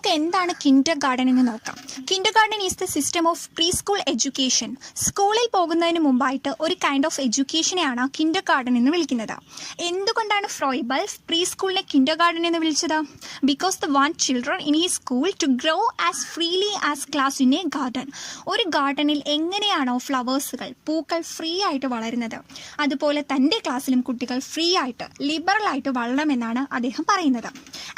നമുക്ക് എന്താണ് Kinder garden എന്ന് നോക്കാം. Kindergarten is the system of preschool education. സ്കൂളിൽ പോകുന്നതിന് മുമ്പായിട്ട് ഒരു കൈൻഡ് ഓഫ് എഡ്യൂക്കേഷനെയാണ് കിൻഡർ ഗാർഡൻ എന്ന് വിളിക്കുന്നത്. എന്തുകൊണ്ടാണ് ഫ്രോയിബൽ പ്രീ സ്കൂളിനെ കിൻഡർ ഗാർഡൻ എന്ന് വിളിച്ചത്? Because they want children in ഈ school to grow as freely as class in a garden. ഒരു ഗാർഡനിൽ എങ്ങനെയാണോ ഫ്ലവേഴ്സുകൾ, പൂക്കൾ ഫ്രീ ആയിട്ട് വളരുന്നത്, അതുപോലെ തൻ്റെ ക്ലാസ്സിലും കുട്ടികൾ ഫ്രീ ആയിട്ട് ലിബറൽ ആയിട്ട് വളരണമെന്നാണ് അദ്ദേഹം പറയുന്നത്.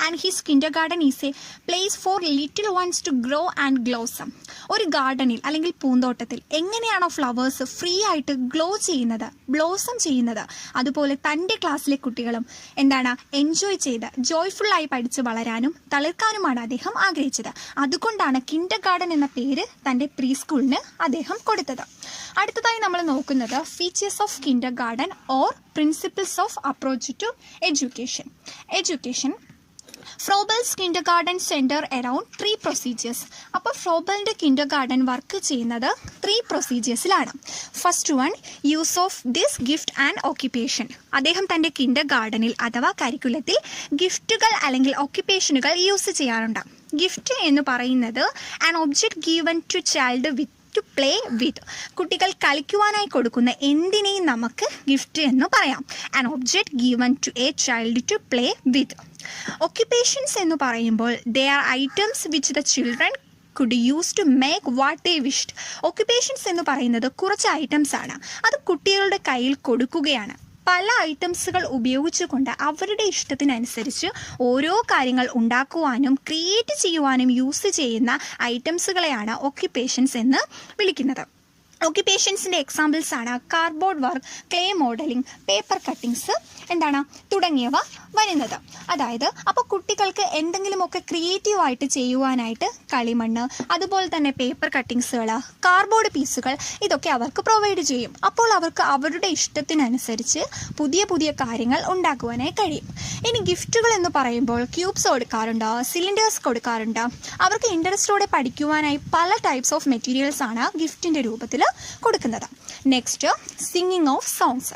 And his kindergarten is a place for little ones to grow and blossom. ഒരു ഗാർഡനിൽ അല്ലെങ്കിൽ പൂന്തോട്ടത്തിൽ എങ്ങനെയാണോ ഫ്ലവേഴ്സ് ഫ്രീ ആയിട്ട് ഗ്ലോ ചെയ്യുന്നത്, ബ്ലോസം ചെയ്യുന്നത്, അതുപോലെ തൻ്റെ ക്ലാസ്സിലെ കുട്ടികളും എന്താണ് എൻജോയ് ചെയ്ത് ജോയ്ഫുള്ളായി പഠിച്ച് വളരാനും തളിർക്കാനുമാണ് അദ്ദേഹം ആഗ്രഹിച്ചത്. അതുകൊണ്ടാണ് കിൻഡർ ഗാർഡൻ എന്ന പേര് തൻ്റെ പ്രീ സ്കൂളിന് അദ്ദേഹം കൊടുത്തത്. അടുത്തതായി നമ്മൾ നോക്കുന്നത് features of kindergarten or principles of approach to education. Froebel's kindergarten centre around 3 procedures. അപ്പോൾ ഫ്രോബലിൻ്റെ കിൻഡർ ഗാർഡൻ വർക്ക് ചെയ്യുന്നത് 3 പ്രൊസീജിയേഴ്സിലാണ്. First one, use of this gift and occupation. അദ്ദേഹം തൻ്റെ കിൻഡർ ഗാർഡനിൽ അഥവാ കരിക്കുലത്തിൽ ഗിഫ്റ്റുകൾ അല്ലെങ്കിൽ ഓക്യുപ്പേഷനുകൾ യൂസ് ചെയ്യാറുണ്ട്. ഗിഫ്റ്റ് എന്ന് പറയുന്നത് an object given to child with to play with. കുട്ടികൾ കളിക്കുവാനായി കൊടുക്കുന്ന എന്തിനേയും നമുക്ക് ഗിഫ്റ്റ് എന്ന് പറയാം. An object given to a child to play with. Occupations എന്ന് പറയുമ്പോൾ they are items which the children could use to make what they wished. ഒക്യുപ്പേഷൻസ് എന്ന് പറയുന്നത് കുറച്ച് ഐറ്റംസ് ആണ്, അത് കുട്ടികളുടെ കയ്യിൽ കൊടുക്കുകയാണ്. പല ഐറ്റംസുകൾ ഉപയോഗിച്ചുകൊണ്ട് അവരുടെ ഇഷ്ടത്തിനനുസരിച്ച് ഓരോ കാര്യങ്ങൾ ഉണ്ടാക്കുവാനും ക്രിയേറ്റ് ചെയ്യുവാനും യൂസ് ചെയ്യുന്ന ഐറ്റംസുകളെയാണ് ഒക്യുപ്പേഷൻസ് എന്ന് വിളിക്കുന്നത്. ഒക്യുപ്പേഷൻസിൻ്റെ എക്സാമ്പിൾസ് ആണ് cardboard work, clay modelling, paper cuttings തുടങ്ങിയവ വരുന്നത്. അതായത് അപ്പോൾ കുട്ടികൾക്ക് എന്തെങ്കിലുമൊക്കെ ക്രിയേറ്റീവായിട്ട് ചെയ്യുവാനായിട്ട് കളിമണ്ണ്, അതുപോലെ തന്നെ പേപ്പർ കട്ടിങ്സുകൾ, കാർഡ്ബോർഡ് പീസുകൾ ഇതൊക്കെ അവർക്ക് പ്രൊവൈഡ് ചെയ്യും. അപ്പോൾ അവർക്ക് അവരുടെ ഇഷ്ടത്തിനനുസരിച്ച് പുതിയ പുതിയ കാര്യങ്ങൾ ഉണ്ടാക്കുവാനായി കഴിയും. ഇനി ഗിഫ്റ്റുകൾ എന്ന് പറയുമ്പോൾ ക്യൂബ്സ് കൊടുക്കാറുണ്ട്, സിലിണ്ടേഴ്സ് കൊടുക്കാറുണ്ട്. അവർക്ക് ഇൻട്രസ്റ്റോടെ പഠിക്കുവാനായി പല ടൈപ്സ് ഓഫ് മെറ്റീരിയൽസ് ആണ് ഗിഫ്റ്റിൻ്റെ രൂപത്തിൽ കൊടുക്കുന്നത്. Next, singing of songs.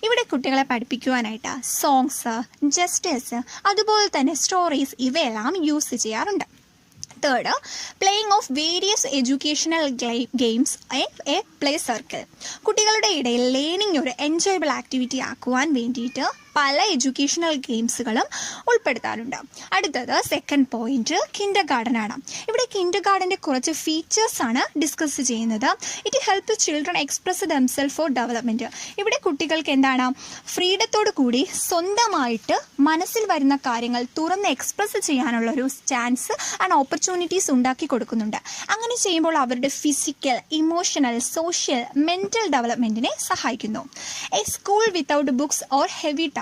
ഇവിടെ കുട്ടികളെ പഠിപ്പിക്കുവാനായിട്ട് സോങ്സ്, ജസ്റ്റേഴ്സ്, അതുപോലെ തന്നെ സ്റ്റോറീസ് ഇവയെല്ലാം യൂസ് ചെയ്യാറുണ്ട്. Third, playing of various educational games A play circle. കുട്ടികളുടെ ഇടയിൽ ലേണിംഗ് ഒരു എൻജോയബിൾ ആക്ടിവിറ്റി ആക്കുവാൻ വേണ്ടിയിട്ട് പല എഡ്യൂക്കേഷണൽ ഗെയിംസുകളും ഉൾപ്പെടുത്താറുണ്ട്. അടുത്തത് സെക്കൻഡ് പോയിന്റ്, കിൻഡർ ഗാർഡൻ ആണ്. ഇവിടെ കിൻഡർ ഗാർഡൻ്റെ കുറച്ച് ഫീച്ചേഴ്സ് ആണ് ഡിസ്കസ് ചെയ്യുന്നത്. It help children express themself for development. ഇവിടെ കുട്ടികൾക്ക് എന്താണ് ഫ്രീഡത്തോടു കൂടി സ്വന്തമായിട്ട് മനസ്സിൽ വരുന്ന കാര്യങ്ങൾ തുറന്ന് എക്സ്പ്രസ് ചെയ്യാനുള്ളൊരു ചാൻസ് ആൻഡ് ഓപ്പർച്യൂണിറ്റീസ് ഉണ്ടാക്കി കൊടുക്കുന്നുണ്ട്. അങ്ങനെ ചെയ്യുമ്പോൾ അവരുടെ ഫിസിക്കൽ, ഇമോഷണൽ, സോഷ്യൽ, മെൻ്റൽ ഡെവലപ്മെൻറ്റിനെ സഹായിക്കുന്നു. A school without books or heavy task.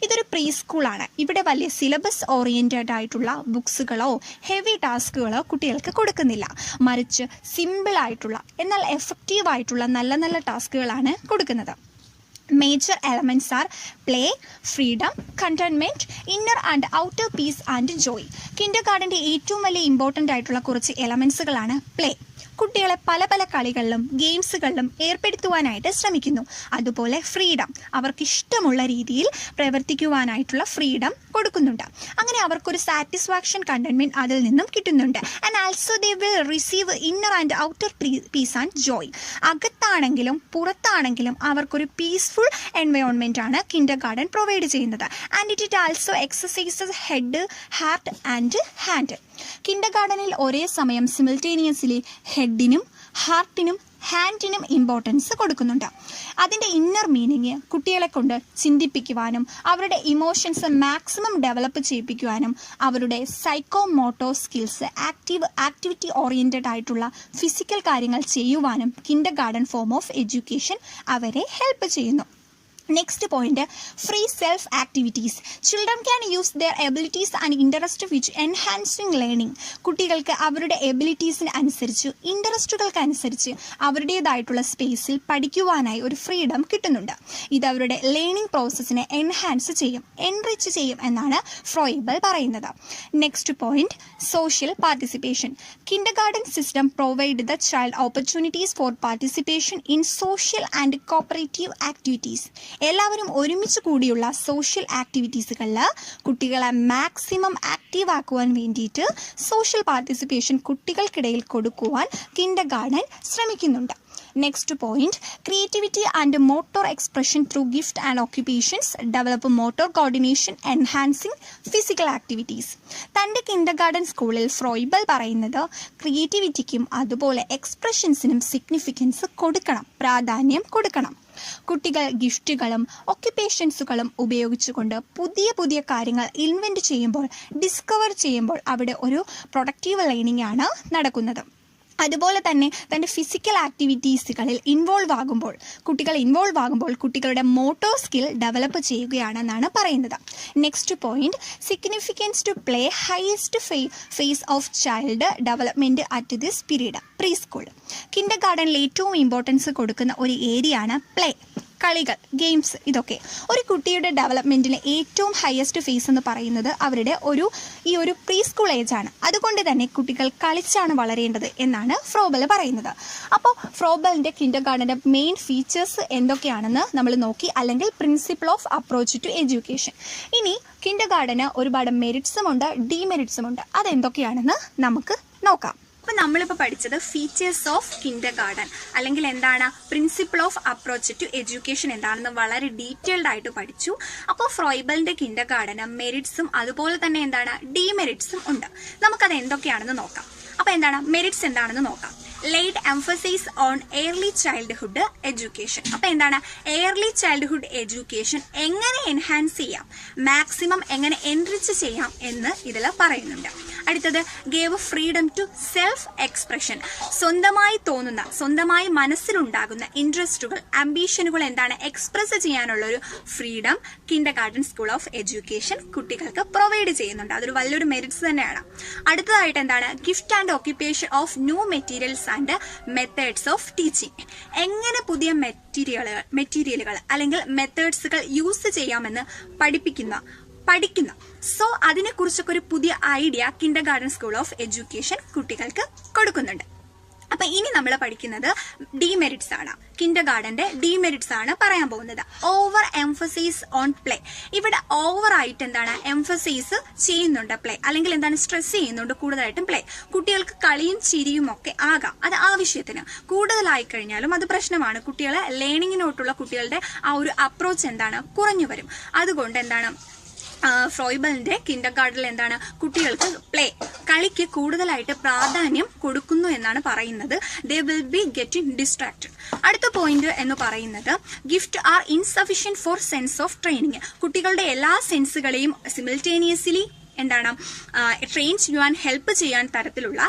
ഇതൊരു പ്രീ സ്കൂളാണ്. ഇവിടെ വലിയ സിലബസ് ഓറിയൻറ്റഡ് ആയിട്ടുള്ള ബുക്സുകളോ ഹെവി ടാസ്കുകളോ കുട്ടികൾക്ക് കൊടുക്കുന്നില്ല. മറിച്ച് സിമ്പിൾ ആയിട്ടുള്ള എന്നാൽ എഫക്റ്റീവ് ആയിട്ടുള്ള നല്ല നല്ല ടാസ്കുകളാണ് കൊടുക്കുന്നത്. Major elements are play, freedom, contentment, inner and outer peace and joy. കിൻഡർ ഗാർഡൻ്റെ ഏറ്റവും വലിയ ഇമ്പോർട്ടൻ്റ് ആയിട്ടുള്ള കുറച്ച് എലമെൻറ്റ്സുകളാണ് പ്ലേ. കുട്ടികളെ പല പല കളികളിലും ഗെയിംസുകളിലും ഏർപ്പെടുത്തുവാനായിട്ട് ശ്രമിക്കുന്നു. അതുപോലെ ഫ്രീഡം, അവർക്കിഷ്ടമുള്ള രീതിയിൽ പ്രവർത്തിക്കുവാനായിട്ടുള്ള ഫ്രീഡം കൊടുക്കുന്നുണ്ട്. അങ്ങനെ അവർക്കൊരു സാറ്റിസ്ഫാക്ഷൻ, കണ്ടൻമെൻറ്റ് അതിൽ നിന്നും കിട്ടുന്നുണ്ട്. And also they will receive inner and outer peace and joy. അകത്താണെങ്കിലും പുറത്താണെങ്കിലും അവർക്കൊരു പീസ്ഫുൾ എൻവയോൺമെൻ്റ് ആണ് കിൻഡർ ഗാർഡൻ പ്രൊവൈഡ് ചെയ്യുന്നത്. And it also exercises head, heart and hand. കിൻഡർ ഗാർഡനിൽ ഒരേ സമയം സിമിൾട്ടേനിയസ്ലി ഹെഡിനും ഹാർട്ടിനും ഹാൻഡിനും ഇമ്പോർട്ടൻസ് കൊടുക്കുന്നുണ്ട്. അതിൻ്റെ ഇന്നർ മീനിങ് കുട്ടികളെ കൊണ്ട് ചിന്തിപ്പിക്കുവാനും അവരുടെ ഇമോഷൻസ് മാക്സിമം ഡെവലപ്പ് ചെയ്യിപ്പിക്കുവാനും അവരുടെ psycho motor skills, activity oriented ആയിട്ടുള്ള ഫിസിക്കൽ കാര്യങ്ങൾ ചെയ്യുവാനും kindergarten form of education അവരെ ഹെൽപ്പ് ചെയ്യുന്നു. Next point, free self activities. Children can use their abilities and interest which enhancing learning. കുട്ടികൾക്ക് അവരുടെ എബിലിറ്റീസിന് അനുസരിച്ച്, ഇൻട്രസ്റ്റുകൾക്ക് അനുസരിച്ച് അവരുടേതായിട്ടുള്ള സ്പേസിൽ പഠിക്കുവാനായി ഒരു ഫ്രീഡം കിട്ടുന്നുണ്ട്. ഇത് അവരുടെ ലേണിംഗ് പ്രോസസ്സിനെ എൻഹാൻസ് ചെയ്യും, എൻറിച്ച് ചെയ്യും എന്നാണ് ഫ്രോയിബൽ പറയുന്നത്. Next point, social participation. Kinder garden system provide the child opportunities for participation in social and cooperative activities. എല്ലാവരും ഒരുമിച്ച് കൂടിയുള്ള സോഷ്യൽ ആക്ടിവിറ്റീസുകളിൽ കുട്ടികളെ മാക്സിമം ആക്റ്റീവ് ആക്കുവാൻ വേണ്ടിയിട്ട് സോഷ്യൽ പാർട്ടിസിപ്പേഷൻ കുട്ടികൾക്കിടയിൽ കൊടുക്കുവാൻ കിൻഡർ ഗാർഡൻ ശ്രമിക്കുന്നുണ്ട്. Next point, creativity and motor expression through gift and occupations develop motor coordination enhancing physical activities. തൻ്റെ Kinder garden സ്കൂളിൽ ഫ്രോയിബൽ പറയുന്നത് ക്രിയേറ്റിവിറ്റിക്കും അതുപോലെ എക്സ്പ്രഷൻസിനും സിഗ്നിഫിക്കൻസ് കൊടുക്കണം, പ്രാധാന്യം കൊടുക്കണം. കുട്ടികൾ ഗിഫ്റ്റുകളും ഒക്യുപ്പേഷൻസുകളും ഉപയോഗിച്ചുകൊണ്ട് പുതിയ പുതിയ കാര്യങ്ങൾ ഇൻവെൻറ്റ് ചെയ്യുമ്പോൾ, ഡിസ്കവർ ചെയ്യുമ്പോൾ അവിടെ ഒരു പ്രൊഡക്റ്റീവ് ലേണിംഗ് ആണ് നടക്കുന്നത്. അതുപോലെ തന്നെ തൻ്റെ ഫിസിക്കൽ ആക്ടിവിറ്റീസുകളിൽ കുട്ടികൾ ഇൻവോൾവ് ആകുമ്പോൾ കുട്ടികളുടെ മോട്ടോർ സ്കിൽ ഡെവലപ്പ് ചെയ്യുകയാണെന്നാണ് പറയുന്നത്. Next point, significance to play highest phase of child development at this period preschool. കിൻഡർ ഗാർഡനിൽ ഏറ്റവും ഇമ്പോർട്ടൻസ് കൊടുക്കുന്ന ഒരു ഏരിയ ആണ് പ്ലേ, കളികൾ, ഗെയിംസ്. ഇതൊക്കെ ഒരു കുട്ടിയുടെ ഡെവലപ്മെൻറ്റിന് ഏറ്റവും ഹയസ്റ്റ് ഫേസ് എന്ന് പറയുന്നത് അവരുടെ ഈ ഒരു പ്രീ സ്കൂൾ ഏജാണ്. അതുകൊണ്ട് തന്നെ കുട്ടികൾ കളിച്ചാണ് വളരേണ്ടത് എന്നാണ് ഫ്രോബൽ പറയുന്നത്. അപ്പോൾ ഫ്രോബലിൻ്റെ കിൻഡർ ഗാർഡൻ്റെ മെയിൻ ഫീച്ചേഴ്സ് എന്തൊക്കെയാണെന്ന് നമ്മൾ നോക്കി, അല്ലെങ്കിൽ principle of approach to education. ഇനി കിൻഡർ ഗാർഡന് ഒരുപാട് മെറിറ്റ്സും ഉണ്ട്, ഡീമെറിറ്റ്സും ഉണ്ട്. അതെന്തൊക്കെയാണെന്ന് നമുക്ക് നോക്കാം. അപ്പോൾ നമ്മളിപ്പോൾ പഠിച്ചത് ഫീച്ചേഴ്സ് ഓഫ് കിൻഡർ ഗാർഡൻ, അല്ലെങ്കിൽ എന്താണ് principle of approach to education എന്താണെന്ന് വളരെ ഡീറ്റെയിൽഡ് ആയിട്ട് പഠിച്ചു. അപ്പോൾ ഫ്രോയിബലിൻ്റെ കിൻഡർ ഗാർഡന് മെറിറ്റ്സും അതുപോലെ തന്നെ എന്താണ് ഡീമെറിറ്റ്സും ഉണ്ട്. നമുക്കത് എന്തൊക്കെയാണെന്ന് നോക്കാം. അപ്പോൾ എന്താണ് മെറിറ്റ്സ് എന്താണെന്ന് നോക്കാം. Late emphasise on early childhood education. അപ്പോൾ എന്താണ് ഏർലി ചൈൽഡ്ഹുഡ് എഡ്യൂക്കേഷൻ എങ്ങനെ എൻഹാൻസ് ചെയ്യാം, മാക്സിമം എങ്ങനെ എൻറിച്ച് ചെയ്യാം എന്ന് ഇതിൽ പറയുന്നുണ്ട്. അടുത്തത്, gave freedom to self expression. സ്വന്തമായി മനസ്സിലുണ്ടാകുന്ന ഇൻട്രസ്റ്റുകൾ, അംബീഷനുകൾ എന്താണ് എക്സ്പ്രസ് ചെയ്യാനുള്ളൊരു freedom kindergarten school of education കുട്ടികൾക്ക് പ്രൊവൈഡ് ചെയ്യുന്നുണ്ട്. അതൊരു വലിയൊരു മെറിറ്റ്സ് തന്നെയാണ്. അടുത്തതായിട്ട് എന്താണ്, gift and occupation of new materials and methods of teaching. എങ്ങനെ പുതിയ മെറ്റീരിയലുകൾ അല്ലെങ്കിൽ മെത്തേഡ്സുകൾ യൂസ് ചെയ്യാമെന്ന് പഠിക്കുന്ന. സോ അതിനെക്കുറിച്ചൊക്കെ ഒരു പുതിയ idea Kinder garden school of education കുട്ടികൾക്ക് കൊടുക്കുന്നുണ്ട്. അപ്പൊ ഇനി നമ്മൾ പഠിക്കുന്നത് ഡീമെറിറ്റ്സ് ആണ്. കിൻഡർ ഗാർഡന്റെ ഡീമെറിറ്റ്സ് ആണ് പറയാൻ പോകുന്നത്. Over emphasise on play. ഇവിടെ ഓവർ ആയിട്ട് എന്താണ് എംഫസൈസ് ചെയ്യുന്നുണ്ട് പ്ലേ, അല്ലെങ്കിൽ എന്താണ് സ്ട്രെസ് ചെയ്യുന്നുണ്ട് കൂടുതലായിട്ടും പ്ലേ. കുട്ടികൾക്ക് കളിയും ചിരിയും ഒക്കെ ആകാം, അത് ആവശ്യത്തിന്. കൂടുതലായി കഴിഞ്ഞാലും അത് പ്രശ്നമാണ്. കുട്ടികളെ ലേണിങ്ങിനോട്ടുള്ള കുട്ടികളുടെ ആ ഒരു അപ്രോച്ച് എന്താണ് കുറഞ്ഞു വരും. അതുകൊണ്ട് എന്താണ് ഫ്രോയിബലിന്റെ കിൻഡർ ഗാർഡനിൽ എന്താണ് കുട്ടികൾക്ക് കളിക്ക് കൂടുതലായിട്ട് പ്രാധാന്യം കൊടുക്കുന്നു എന്നാണ് പറയുന്നത്. They will be getting distracted. അടുത്ത പോയിന്റ് എന്ന് പറയുന്നത്, gift are insufficient for sense of training. കുട്ടികളുടെ എല്ലാ സെൻസുകളെയും സിമിൾട്ടേനിയസ്ലി എന്താണ് ട്രെയിൻ ചെയ്യാൻ ഹെൽപ്പ് ചെയ്യാൻ തരത്തിലുള്ള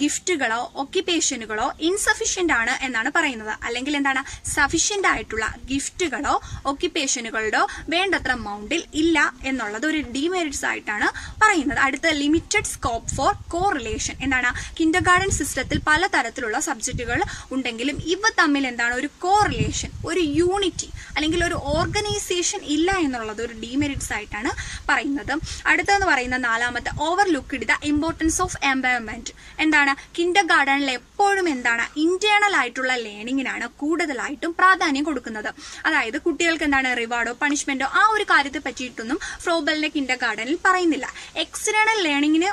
ഗിഫ്റ്റുകളോ ഒക്യുപ്പേഷനുകളോ ഇൻസഫിഷ്യന്റ് ആണ് എന്നാണ് പറയുന്നത്. അല്ലെങ്കിൽ എന്താണ് സഫിഷ്യന്റ് ആയിട്ടുള്ള ഗിഫ്റ്റുകളോ ഒക്യുപ്പേഷനുകളോ വേണ്ടത്ര എമൗണ്ടിൽ ഇല്ല എന്നുള്ളത് ഒരു ഡീമെറിറ്റ്സ് ആയിട്ടാണ് പറയുന്നത്. അടുത്ത, ലിമിറ്റഡ് സ്കോപ്പ് ഫോർ കോറിലേഷൻ. എന്താണ് കിൻഡർ ഗാർഡൻ സിസ്റ്റത്തിൽ പലതരത്തിലുള്ള സബ്ജക്റ്റുകൾ ഉണ്ടെങ്കിലും ഇവ തമ്മിൽ എന്താണ് ഒരു കോറിലേഷൻ, ഒരു യൂണിറ്റി അല്ലെങ്കിൽ ഒരു ഓർഗനൈസേഷൻ ഇല്ല എന്നുള്ളത് ഒരു ഡീമെറിറ്റ്സ് ആയിട്ടാണ് പറയുന്നത്. അടുത്തെന്ന് പറയുന്നത് നാലാമത്തെ, ഓവർലുക്ക്ഡ് ദ ഇമ്പോർട്ടൻസ് ഓഫ് എൻവയറൺമെന്റ്. എന്താണ് കിൻഡർ ഗാർഡനിൽ എപ്പോഴും എന്താണ് ഇന്റേണൽ ആയിട്ടുള്ള ലേണിങ്ങിനാണ് കൂടുതലായിട്ടും പ്രാധാന്യം കൊടുക്കുന്നത്. അതായത് കുട്ടികൾക്ക് എന്താണ് റിവാർഡോ പണിഷ്മെന്റോ ആ ഒരു കാര്യത്തെ പറ്റിയിട്ടൊന്നും ഫ്രോബലിന്റെ കിൻഡർ ഗാർഡനിൽ പറയുന്നില്ല. എക്സ്റ്റേണൽ ലേണിങ്ങിന്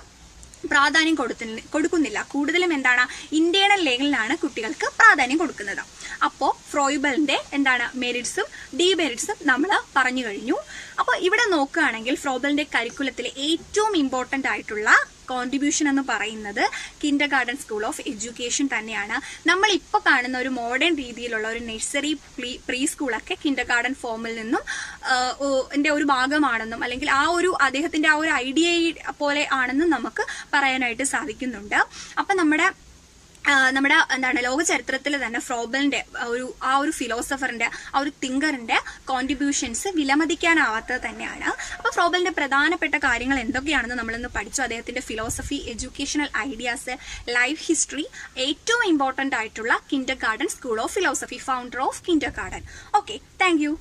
പ്രാധാന്യം കൊടുക്കുന്നില്ല. കൂടുതലും എന്താണ് ഇന്റേണൽ ലേണിങ്ങിനാണ് കുട്ടികൾക്ക് പ്രാധാന്യം കൊടുക്കുന്നത്. അപ്പോൾ ഫ്രോയിബലിന്റെ എന്താണ് മെറിറ്റ്സും ഡീമെറിറ്റ്സും നമ്മൾ പറഞ്ഞു കഴിഞ്ഞു. അപ്പോൾ ഇവിടെ നോക്കുകയാണെങ്കിൽ ഫ്രോയിബലിന്റെ കരിക്കുലത്തിലെ ഏറ്റവും ഇമ്പോർട്ടൻ്റ് ആയിട്ടുള്ള കോൺട്രിബ്യൂഷൻ എന്ന് പറയുന്നത് Kinder garden school of education തന്നെയാണ്. നമ്മൾ ഇപ്പോൾ കാണുന്ന ഒരു മോഡേൺ രീതിയിലുള്ള ഒരു നഴ്സറി പ്രീ സ്കൂളൊക്കെ കിൻഡർ ഗാർഡൻ ഫോമിൽ നിന്നും ഒരു ഭാഗമാണെന്നും അല്ലെങ്കിൽ അദ്ദേഹത്തിന്റെ ആ ഒരു ഐഡിയ പോലെ ആണെന്നും നമുക്ക് പറയാനായിട്ട് സാധിക്കുന്നുണ്ട്. അപ്പം നമ്മുടെ എന്താണ് ലോക ചരിത്രത്തിൽ തന്നെ ഫ്രോബലിന്റെ ആ ഒരു ഫിലോസഫറിന്റെ ആ ഒരു തിങ്കറിന്റെ കോൺട്രിബ്യൂഷൻസ് വിലമതിക്കാനാവാത്തത് തന്നെയാണ്. അപ്പൊ ഫ്രോബലിന്റെ പ്രധാനപ്പെട്ട കാര്യങ്ങൾ എന്തൊക്കെയാണെന്ന് നമ്മളിന്ന് പഠിച്ചു. അദ്ദേഹത്തിന്റെ philosophy, educational ideas, life history, ഏറ്റവും ഇമ്പോർട്ടന്റ് ആയിട്ടുള്ള Kinder garden school of philosophy, founder of Kinder garden. Okay, thank you.